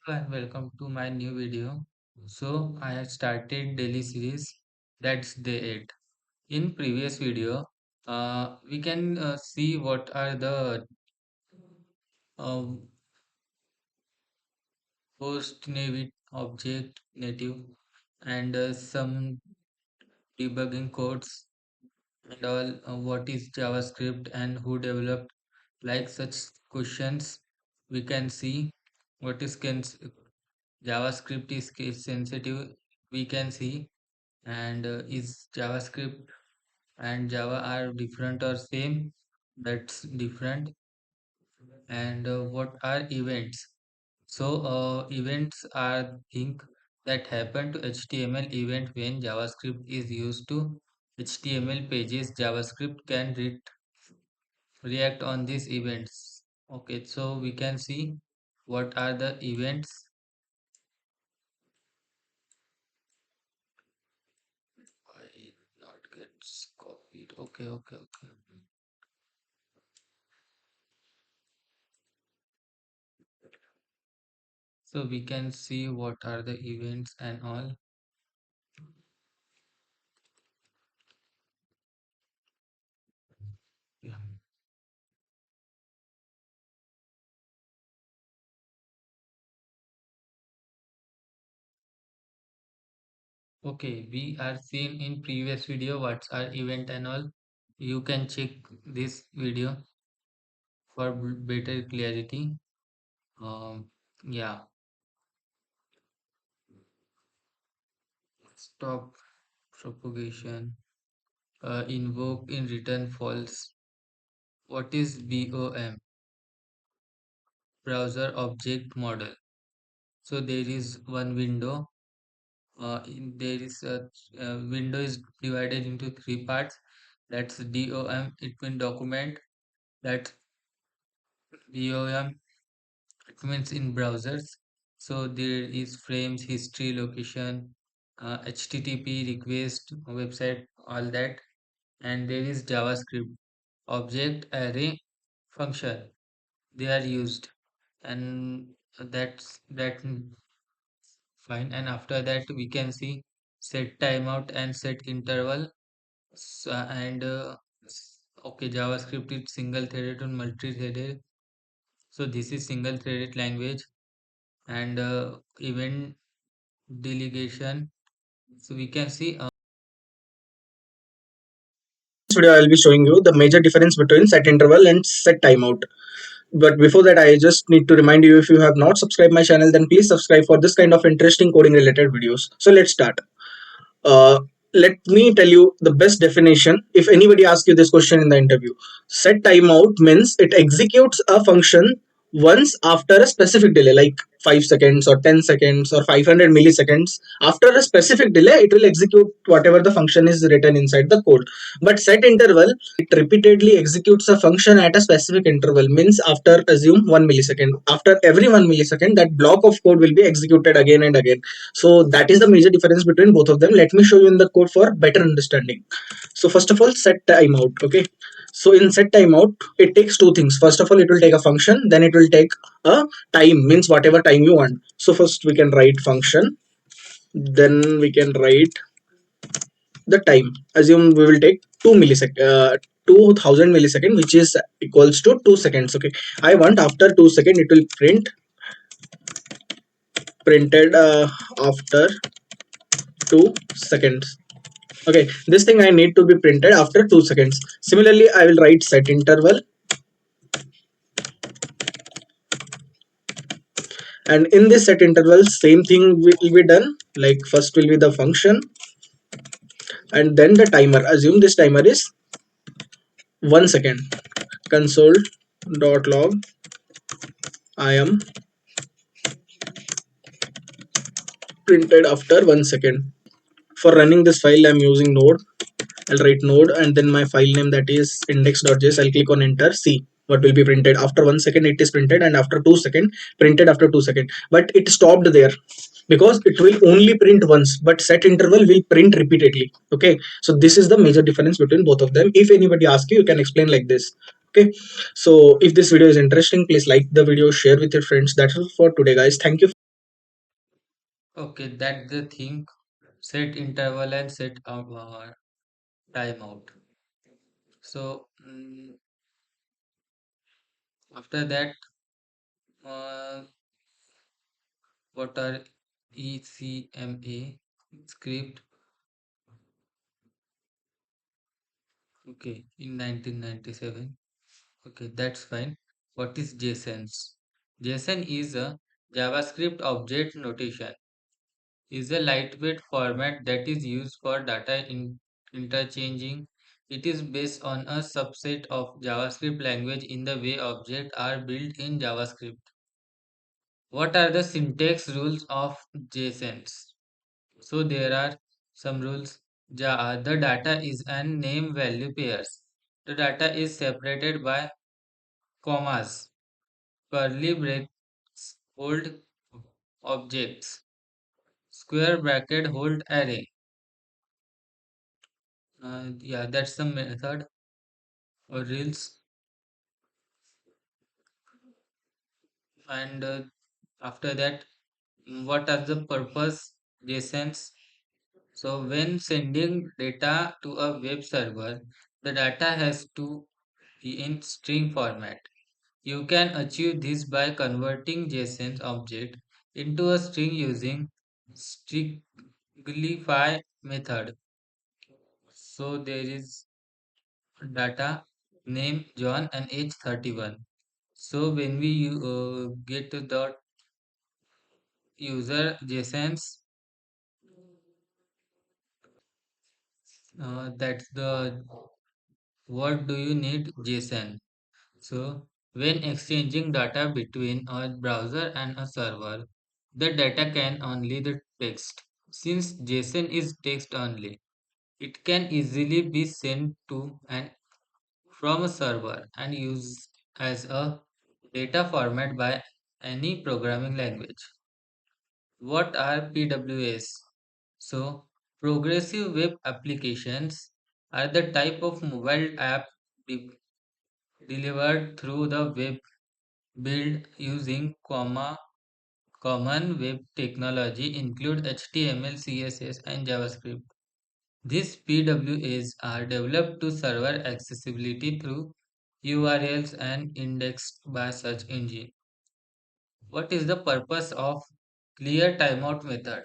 And welcome to my new video. So I have started daily series, that's day 8. In previous video, we can see what are the um, host native, object native, and some debugging codes and all. What is JavaScript and who developed, like such questions. We can see what is JavaScript is case sensitive. We can see, and is JavaScript and Java are different or same? That's different. And what are events? So events are things that happen to HTML event when JavaScript is used to HTML pages. JavaScript can react on these events. Okay, so we can see what are the events. Why not gets copied? Okay. So we can see what are the events and all. Yeah. Okay, we are seen in previous video what's our event and all. You can check this video for better clarity. Yeah, stop propagation. Invoke in return false. What is BOM? Browser object model. So there is one window. There is a window is divided into three parts. That's DOM. It means document. That's BOM. It means in browsers. So there is frames, history, location, HTTP request, website, all that. And there is JavaScript, object, array, function. They are used, and that fine. And after that, we can see set timeout and set interval. And okay, JavaScript is single threaded and multi-threaded. So this is single threaded language, and event delegation. So we can see Video I'll be showing you the major difference between set interval and set timeout. But before that, I just need to remind you, if you have not subscribed my channel, then please subscribe for this kind of interesting coding related videos. So let's start. uh, Let me tell you the best definition. If anybody asks you this question in the interview, set timeout means it executes a function once after a specific delay, like 5 seconds or 10 seconds or 500 milliseconds. After a specific delay, it will execute whatever the function is written inside the code. But set interval, it repeatedly executes a function at a specific interval, means after, assume, 1 millisecond. After every 1 millisecond, that block of code will be executed again and again. So that is the major difference between both of them. Let me show you in the code for better understanding. So first of all, set timeout. Okay, so in set timeout, it takes two things. First of all, it will take a function, then it will take a time, means whatever time you want. So first we can write function, then we can write the time. Assume we will take 2000 millisecond, which is equals to 2 seconds. Okay, I want after 2 seconds it will printed after 2 seconds. Okay, this thing I need to be printed after 2 seconds. Similarly, I will write set interval, and in this set interval same thing will be done. Like first will be the function and then the timer. Assume this timer is 1 second. Console.log I am printed after 1 second. For running this file, I'm using Node. I'll write Node and then my file name, that is index.js. I'll click on enter. See what will be printed. After 1 second it is printed, and after 2 second printed after 2 second. But it stopped there because it will only print once, but set interval will print repeatedly. Okay, so this is the major difference between both of them. If anybody asks you, you can explain like this. Okay, so if this video is interesting, please like the video, share with your friends. That's all for today, guys. Thank you. Okay, that's the thing. Set interval and set timeout. So after that, uh, what are ECMA script? Okay, in 1997. Okay, that's fine. What is JSONs? JSON is a JavaScript object notation. Is a lightweight format that is used for data interchanging. It is based on a subset of JavaScript language in the way objects are built in JavaScript. What are the syntax rules of JSONs? So there are some rules. The data is an name value pairs. The data is separated by commas. Curly braces hold objects. Square bracket hold array. Yeah, that's the method or reels. And after that, what are the purpose JSONs? So when sending data to a web server, the data has to be in string format. You can achieve this by converting JSON object into a string using striglify method. So there is data name John and age 31. So when we get to the user JSONs, that's the what do you need JSON. So when exchanging data between a browser and a server, the data can only the text. Since JSON is text only, it can easily be sent to and from a server and used as a data format by any programming language. What are PWAs? So, progressive web applications are the type of mobile app de- delivered through the web built using common web technology include HTML, CSS and JavaScript. These PWAs are developed to server accessibility through URLs and indexed by search engine. What is the purpose of clear timeout method?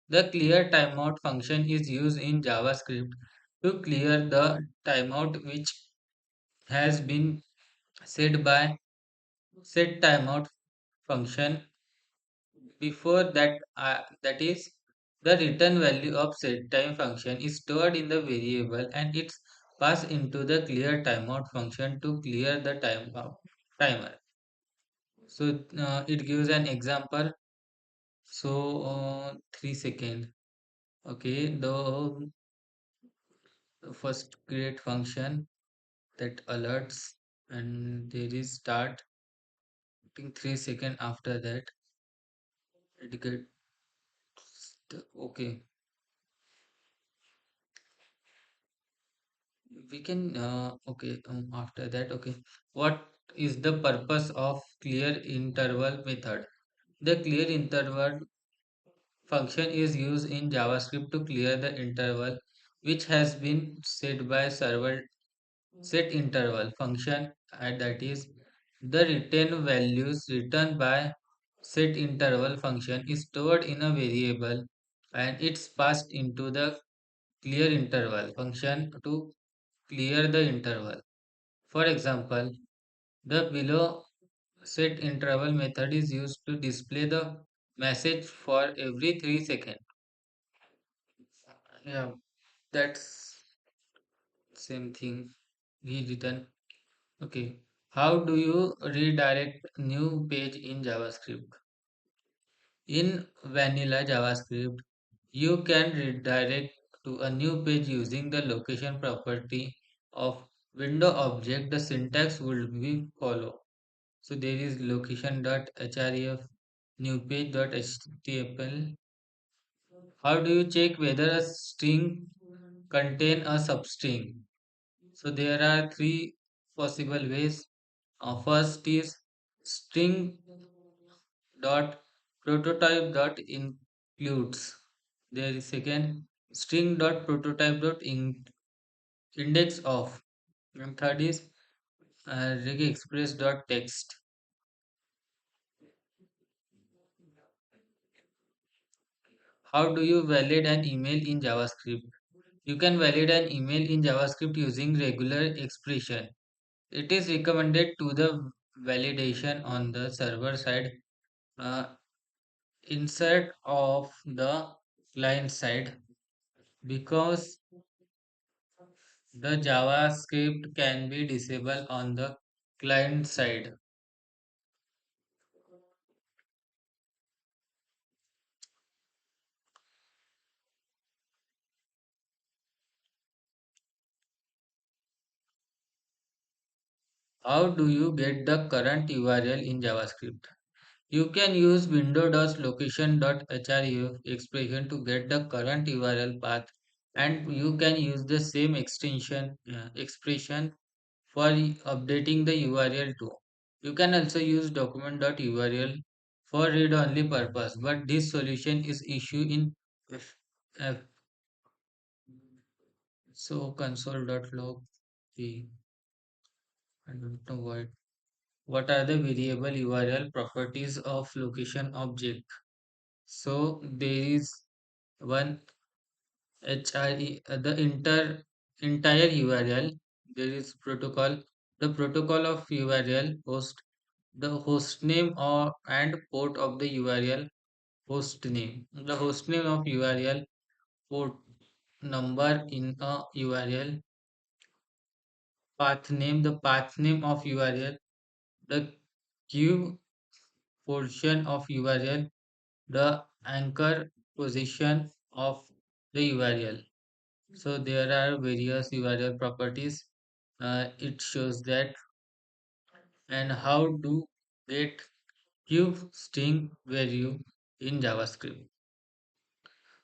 The clear timeout function is used in JavaScript to clear the timeout which has been set by set timeout function before that is the return value of set time function is stored in the variable and it's passed into the clear timeout function to clear the timer. So it gives an example. So 3 seconds. Okay, the first create function that alerts and there is start. I think 3 seconds after that it gets okay. We can okay after that okay. What is the purpose of clear interval method? The clear interval function is used in JavaScript to clear the interval which has been set by server set interval function and that is the return values returned by set interval function is stored in a variable and it's passed into the clear interval function to clear the interval. For example, the below set interval method is used to display the message for every 3 seconds. Yeah, that's same thing we written. Okay. How do you redirect new page in JavaScript? In vanilla JavaScript, you can redirect to a new page using the location property of window object. The syntax will be follow. So there is location.href new page.html. How do you check whether a string contain a substring? So there are three possible ways. First is string dot prototype dot include. includes. There is second string dot prototype dot index of. And third is express dot text. How do you validate an email in JavaScript? You can validate an email in JavaScript using regular expression. It is recommended to the validation on the server side uh, instead of the client side because the JavaScript can be disabled on the client side. How do you get the current URL in JavaScript? You can use window.location.href expression to get the current URL path, and you can use the same extension expression for updating the URL too. You can also use document.url for read-only purpose, but this solution is issued in F. F. So console.log. I don't know what. What are the variable URL properties of location object? So there is one the entire URL. There is protocol. The protocol of URL host, the host name or and port of the URL host name. The host name of URL, port number in a URL, path name, the path name of URL, the queue portion of URL, the anchor position of the URL. So there are various URL properties. It shows that and how to get queue string value in JavaScript.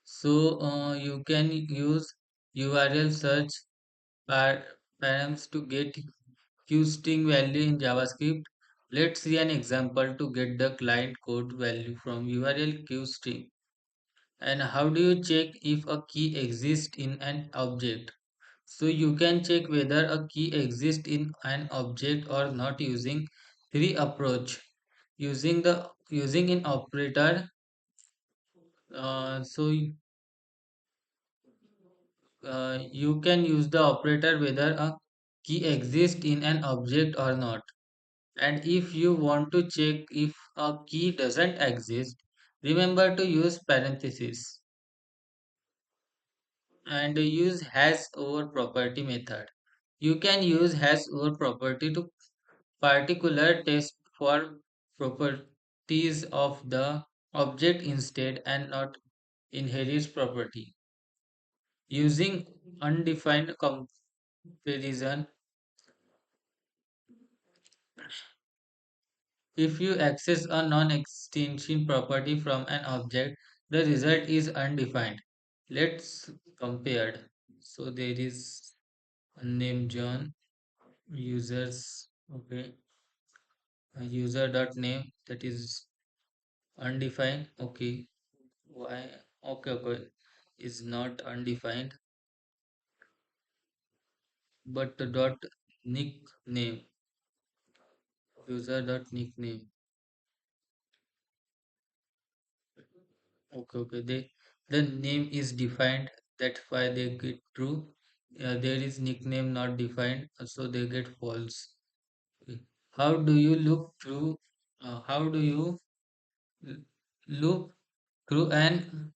So you can use URL search par params to get queue string value in JavaScript. Let's see an example to get the client code value from URL queue string. And how do you check if a key exists in an object? So you can check whether a key exists in an object or not using three approach. Using an operator. You can use the operator whether a key exists in an object or not. And if you want to check if a key doesn't exist, remember to use parentheses and use hash over property method. You can use hash over property to particular test for properties of the object instead and not inherits property. Using undefined comparison, if you access a non-extension property from an object, the result is undefined. Let's compare. So there is a name John, users, okay, a user dot name that is undefined, okay. Why? Okay, okay, is not undefined, but the dot nickname, user dot nickname. Okay, okay. The name is defined. That's why they get true. There is nickname not defined, so they get false. Okay. How do you look through? How do you l- look through an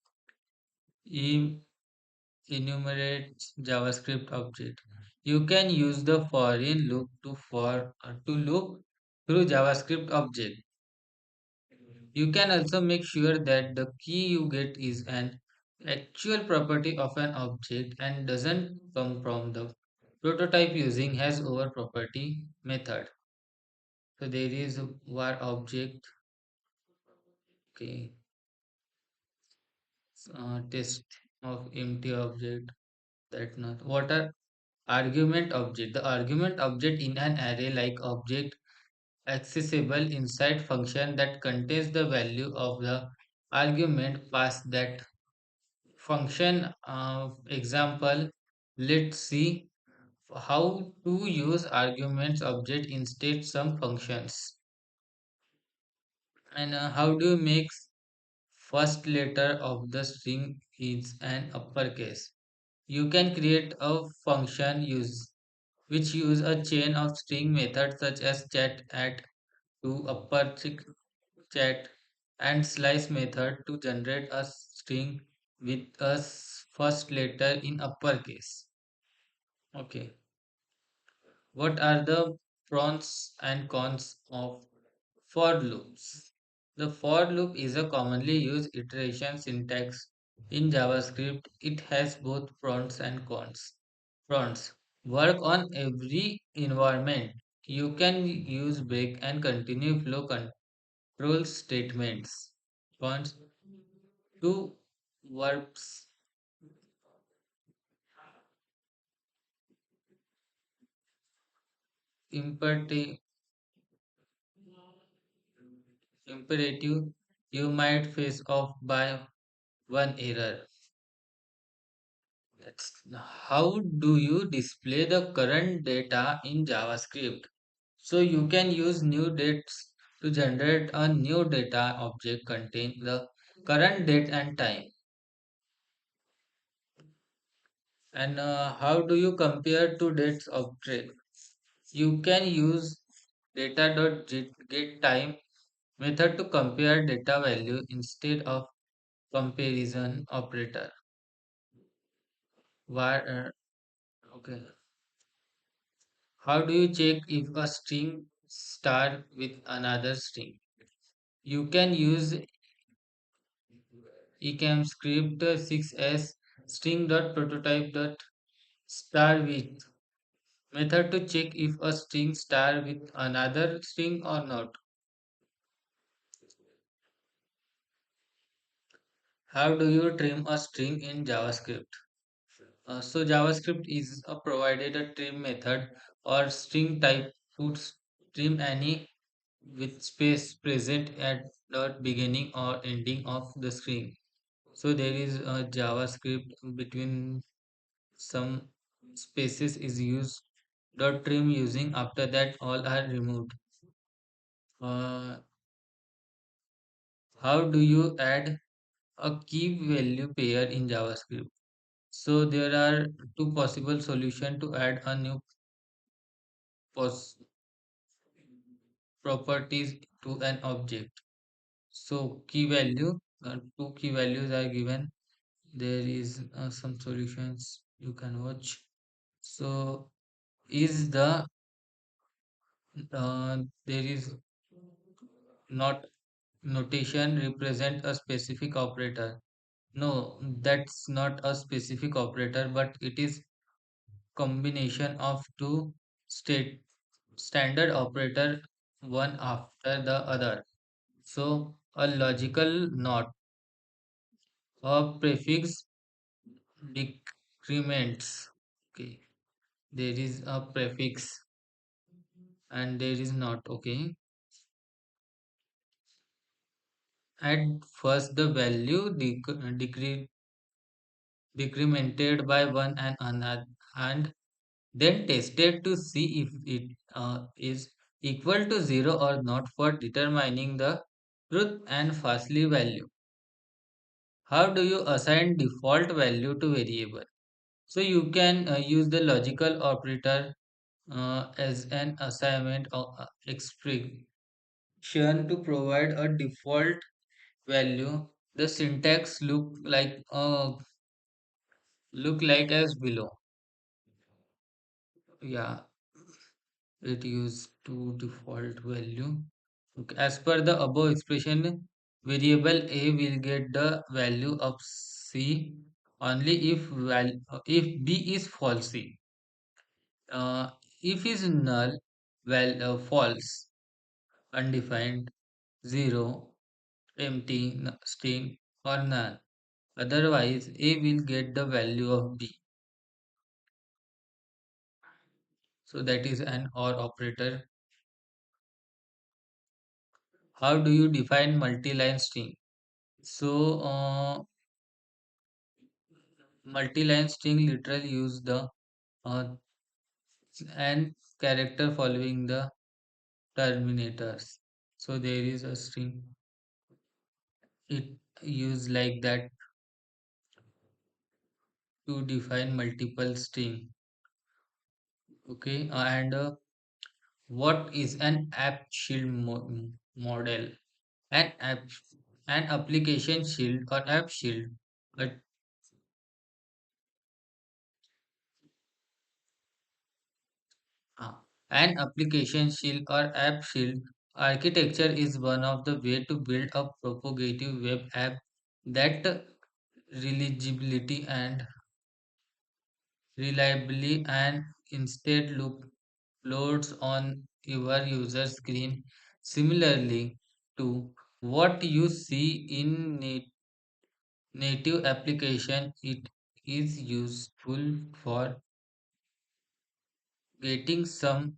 enumerate JavaScript object? You can use the foreign loop to look through JavaScript object. You can also make sure that the key you get is an actual property of an object and doesn't come from the prototype using has over property method. So there is a var object, okay, test of empty object that not what are argument object. The argument object in an array like object accessible inside function that contains the value of the argument past that function. Example, let's see how to use arguments object instead some functions. And how do you make first letter of the string is an uppercase? You can create a function which use a chain of string methods such as chat at to upper chat and slice method to generate a string with a first letter in uppercase. Okay. What are the pros and cons of for loops? The for loop is a commonly used iteration syntax in JavaScript. It has both pros and cons. Pros work on every environment. You can use break and continue flow control statements. Cons two verbs imperative imperative you might face off by one error. How do you display the current data in JavaScript? So you can use new dates to generate a new data object contain the current date and time. And how do you compare two dates object? You can use data.getTime method to compare data value instead of comparison operator. Why? Okay. How do you check if a string start with another string? You can use ecamscript 6s string.prototype.star with method to check if a string star with another string or not. How do you trim a string in JavaScript? So JavaScript is a provided a trim method or string type to trim any with space present at the beginning or ending of the string. So there is a JavaScript between some spaces is used dot trim using after that all are removed. Uh, how do you add a key value pair in JavaScript? So there are two possible solutions to add a new pos- properties to an object. So key value, two key values are given. There is some solutions you can watch. So is there is not notation represent a specific operator? No, that's not a specific operator, but it is combination of two state standard operator one after the other. So a logical not a prefix decrements. Okay, there is a prefix and there is not. Okay, at first the value decremented by one and another and then tested to see if it is equal to 0 or not for determining the truth and falsely value. How do you assign default value to variable? So you can use the logical operator as an assignment or expression to provide a default value. The syntax look like as below. Yeah, it used to default value. Okay. As per the above expression, variable a will get the value of c only if b is falsy. Uh, if is null, false, undefined, zero, empty, string, or none. Otherwise, a will get the value of b. So that is an OR operator. How do you define multi-line string? So, multi-line string literally use the uh, and character following the terminators. So there is a string. It used like that to define multiple string. Okay, and what is an app shield model? An app, an application shield or app shield. But uh, an application shield or app shield architecture is one of the way to build a propagative web app that reliability and reliably and instead loads on your user screen similarly to what you see in native application. It is useful for getting some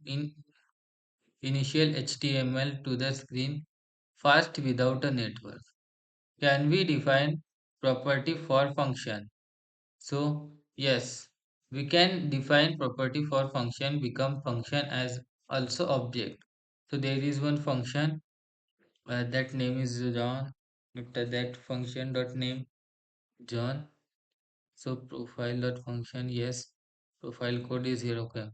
initial HTML to the screen fast without a network. Can we define property for function? So yes, we can define property for function become function as also object. So there is one function that name is John. That function dot name John. So profile dot function, yes, profile code is here. Okay.